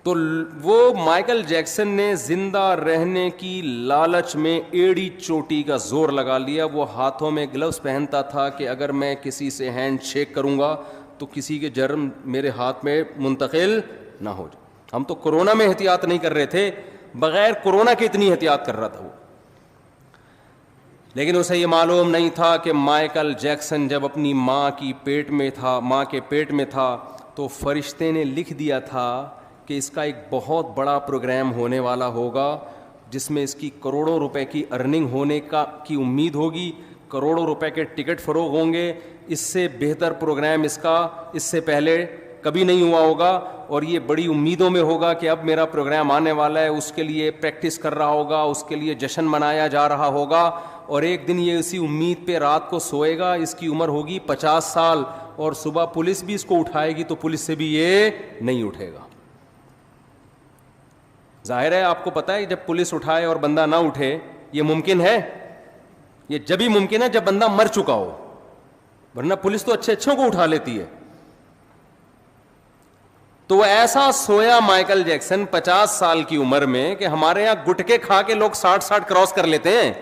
تو وہ Michael Jackson نے زندہ رہنے کی لالچ میں ایڑی چوٹی کا زور لگا لیا. وہ ہاتھوں میں گلوز پہنتا تھا کہ اگر میں کسی سے ہینڈ شیک کروں گا تو کسی کے جرم میرے ہاتھ میں منتقل نہ ہو جائے. ہم تو کورونا میں احتیاط نہیں کر رہے تھے, بغیر کورونا کے اتنی احتیاط کر رہا تھا وہ. لیکن اسے یہ معلوم نہیں تھا کہ مائیکل جیکسن جب اپنی ماں کے پیٹ میں تھا تو فرشتے نے لکھ دیا تھا کہ اس کا ایک بہت بڑا پروگرام ہونے والا ہوگا جس میں اس کی کروڑوں روپے کی ارننگ ہونے کی امید ہوگی, کروڑوں روپے کے ٹکٹ فروغ ہوں گے. اس سے بہتر پروگرام اس کا اس سے پہلے کبھی نہیں ہوا ہوگا, اور یہ بڑی امیدوں میں ہوگا کہ اب میرا پروگرام آنے والا ہے. اس کے لیے پریکٹس کر رہا ہوگا, اس کے لیے جشن منایا جا رہا ہوگا, اور ایک دن یہ اسی امید پہ رات کو سوئے گا. اس کی عمر ہوگی 50 سال, اور صبح پولیس بھی اس کو اٹھائے گی تو پولیس سے بھی یہ نہیں اٹھے گا. ظاہر ہے آپ کو پتا ہے جب پولیس اٹھائے اور بندہ نہ اٹھے یہ ممکن ہے, یہ جبھی ممکن ہے جب بندہ مر چکا ہو, ورنہ پولیس تو اچھے اچھوں کو اٹھا لیتی ہے. تو وہ ایسا سویا مائیکل جیکسن 50 سال کی عمر میں کہ ہمارے یہاں گٹکے کھا کے لوگ 60 کراس کر لیتے ہیں,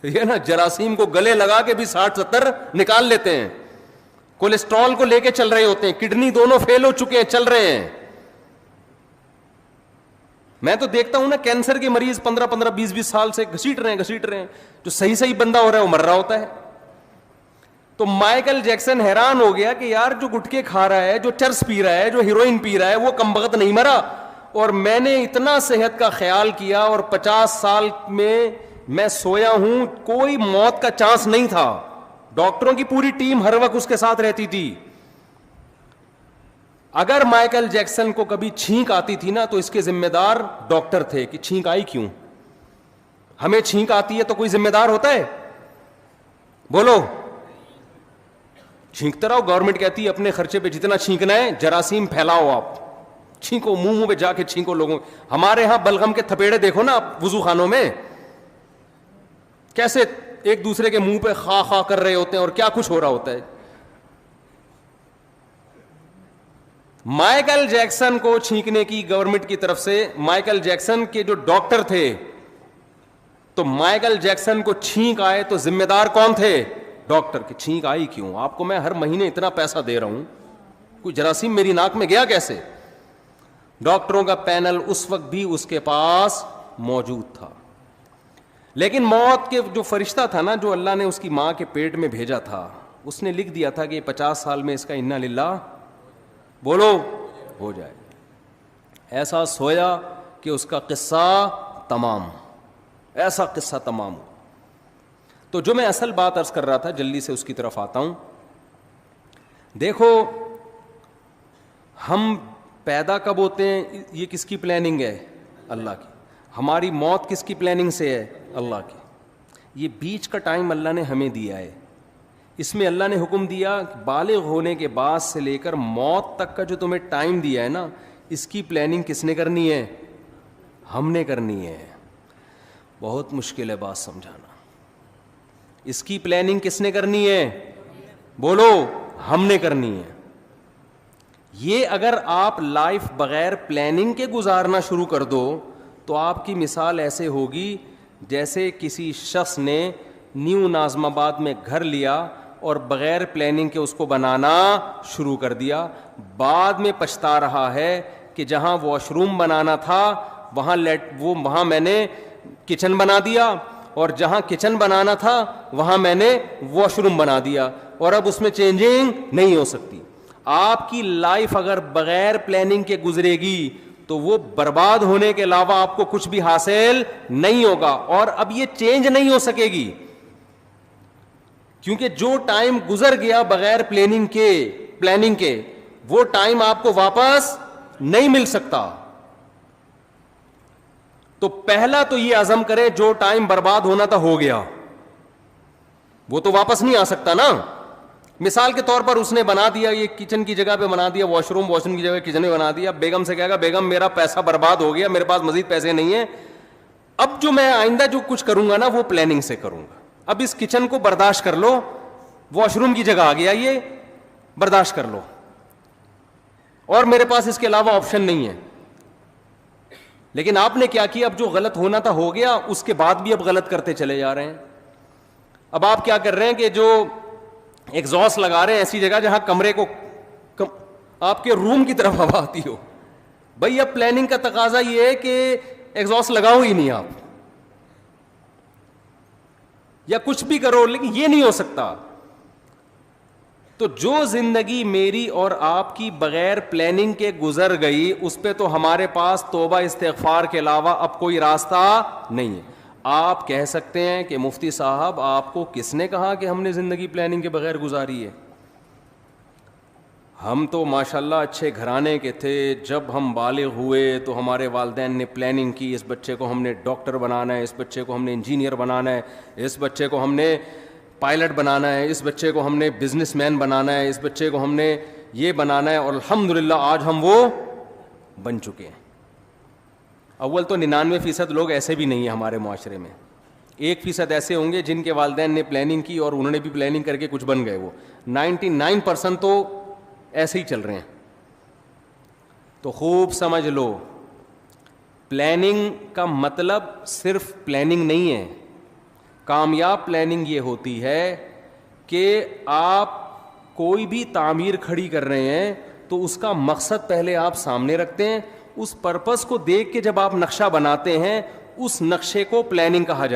یہ نا جراثیم کو گلے لگا کے بھی 60-70 نکال لیتے ہیں. کولیسٹرول کو لے کے چل رہے ہوتے ہیں, کڈنی دونوں فیل ہو چکے ہیں, چل رہے ہیں. میں تو دیکھتا ہوں نا کینسر کے مریض 15 20 سال سے گھسیٹ رہے ہیں, جو صحیح بندہ ہو رہا ہے وہ مر رہا ہوتا ہے. تو مائیکل جیکسن حیران ہو گیا کہ یار جو گٹکے کھا رہا ہے, جو چرس پی رہا ہے, جو ہیروئن پی رہا ہے, وہ کمبخت نہیں مرا, اور میں نے اتنا صحت کا خیال کیا اور 50 سال میں سویا ہوں, کوئی موت کا چانس نہیں تھا. ڈاکٹروں کی پوری ٹیم ہر وقت اس کے ساتھ رہتی تھی. اگر مائیکل جیکسن کو کبھی چھینک آتی تھی نا تو اس کے ذمہ دار ڈاکٹر تھے کہ چھینک آئی کیوں. ہمیں چھینک آتی ہے تو کوئی ذمہ دار ہوتا ہے؟ بولو. چھینکتے رہو, گورنمنٹ کہتی ہے اپنے خرچے پہ جتنا چھینکنا ہے جراثیم پھیلاؤ, آپ چھینکو, منہ پہ جا کے چھینکو لوگوں. ہمارے ہاں بلغم کے تھپیڑے دیکھو نا آپ وضو خانوں میں, کیسے ایک دوسرے کے منہ پہ خا خا کر رہے ہوتے ہیں اور کیا کچھ ہو رہا ہوتا ہے. مائیکل جیکسن کو چھینکنے کی گورنمنٹ کی طرف سے, مائیکل جیکسن کے جو ڈاکٹر تھے, تو مائیکل جیکسن کو چھینک آئے تو ذمہ دار کون تھے؟ ڈاکٹر. کی چھینک آئی کیوں؟ آپ کو میں ہر مہینے اتنا پیسہ دے رہا ہوں, کوئی جراثیم میری ناک میں گیا کیسے؟ ڈاکٹروں کا پینل اس وقت بھی اس کے پاس موجود تھا. لیکن موت کے جو فرشتہ تھا نا, جو اللہ نے اس کی ماں کے پیٹ میں بھیجا تھا, اس نے لکھ دیا تھا کہ 50 سال میں اس کا انا للہ بولو ہو جائے. ایسا سویا کہ اس کا قصہ تمام, ایسا قصہ تمام. تو جو میں اصل بات عرض کر رہا تھا, جلدی سے اس کی طرف آتا ہوں. دیکھو ہم پیدا کب ہوتے ہیں, یہ کس کی پلاننگ ہے؟ اللہ کی. ہماری موت کس کی پلاننگ سے ہے؟ اللہ کی. یہ بیچ کا ٹائم اللہ نے ہمیں دیا ہے. اس میں اللہ نے حکم دیا بالغ ہونے کے بعد سے لے کر موت تک کا جو تمہیں ٹائم دیا ہے نا, اس کی پلاننگ کس نے کرنی ہے؟ ہم نے کرنی ہے. بہت مشکل ہے بات سمجھانا. اس کی پلاننگ کس نے کرنی ہے؟ بولو. ہم نے کرنی ہے. یہ اگر آپ لائف بغیر پلاننگ کے گزارنا شروع کر دو تو آپ کی مثال ایسے ہوگی جیسے کسی شخص نے نیو ناظم آباد میں گھر لیا اور بغیر پلاننگ کے اس کو بنانا شروع کر دیا. بعد میں پچھتا رہا ہے کہ جہاں واش روم بنانا تھا وہاں میں نے کچن بنا دیا, اور جہاں کچن بنانا تھا وہاں میں نے واش روم بنا دیا, اور اب اس میں چینجنگ نہیں ہو سکتی. آپ کی لائف اگر بغیر پلاننگ کے گزرے گی تو وہ برباد ہونے کے علاوہ آپ کو کچھ بھی حاصل نہیں ہوگا, اور اب یہ چینج نہیں ہو سکے گی, کیونکہ جو ٹائم گزر گیا بغیر پلاننگ کے وہ ٹائم آپ کو واپس نہیں مل سکتا. تو پہلا تو یہ عزم کرے جو ٹائم برباد ہونا تھا ہو گیا, وہ تو واپس نہیں آ سکتا نا. مثال کے طور پر اس نے بنا دیا, یہ کچن کی جگہ پہ بنا دیا واش روم کی جگہ کچن میں بنا دیا. بیگم سے کہے گا بیگم میرا پیسہ برباد ہو گیا, میرے پاس مزید پیسے نہیں ہیں, اب جو میں آئندہ جو کچھ کروں گا نا وہ پلاننگ سے کروں گا. اب اس کچن کو برداشت کر لو, واش روم کی جگہ آ گیا, یہ برداشت کر لو. اور میرے پاس اس کے علاوہ آپشن نہیں ہے. لیکن آپ نے کیا کیا, اب جو غلط ہونا تھا ہو گیا, اس کے بعد بھی اب غلط کرتے چلے جا رہے ہیں. اب آپ کیا کر رہے ہیں کہ جو ایگزاسٹ لگا رہے ہیں ایسی جگہ جہاں کمرے کو آپ کے روم کی طرف ہوا آتی ہو. بھائی اب پلاننگ کا تقاضا یہ ہے کہ ایگزاسٹ لگاؤ ہی نہیں آپ, یا کچھ بھی کرو, لیکن یہ نہیں ہو سکتا. تو جو زندگی میری اور آپ کی بغیر پلاننگ کے گزر گئی, اس پہ تو ہمارے پاس توبہ استغفار کے علاوہ اب کوئی راستہ نہیں ہے. آپ کہہ سکتے ہیں کہ مفتی صاحب آپ کو کس نے کہا کہ ہم نے زندگی پلاننگ کے بغیر گزاری ہے؟ ہم تو ماشاءاللہ اچھے گھرانے کے تھے, جب ہم بالغ ہوئے تو ہمارے والدین نے پلاننگ کی, اس بچے کو ہم نے ڈاکٹر بنانا ہے, اس بچے کو ہم نے انجینئر بنانا ہے, اس بچے کو ہم نے پائلٹ بنانا ہے, اس بچے کو ہم نے بزنس مین بنانا ہے, اس بچے کو ہم نے یہ بنانا ہے, اور الحمدللہ آج ہم وہ بن چکے ہیں. اول تو 99% لوگ ایسے بھی نہیں ہیں ہمارے معاشرے میں, 1% ایسے ہوں گے جن کے والدین نے پلاننگ کی اور انہوں نے بھی پلاننگ کر کے کچھ بن گئے. وہ 99% تو ایسے ہی چل رہے ہیں. تو خوب سمجھ لو, پلاننگ کا مطلب صرف پلاننگ نہیں ہے. کامیاب پلاننگ یہ ہوتی ہے کہ آپ کوئی بھی تعمیر کھڑی کر رہے ہیں تو اس کا مقصد پہلے آپ سامنے رکھتے ہیں, اس پرپس کو دیکھ کے جب آپ نقشہ بناتے ہیں, اس نقشے کو پلاننگ کہا جائے.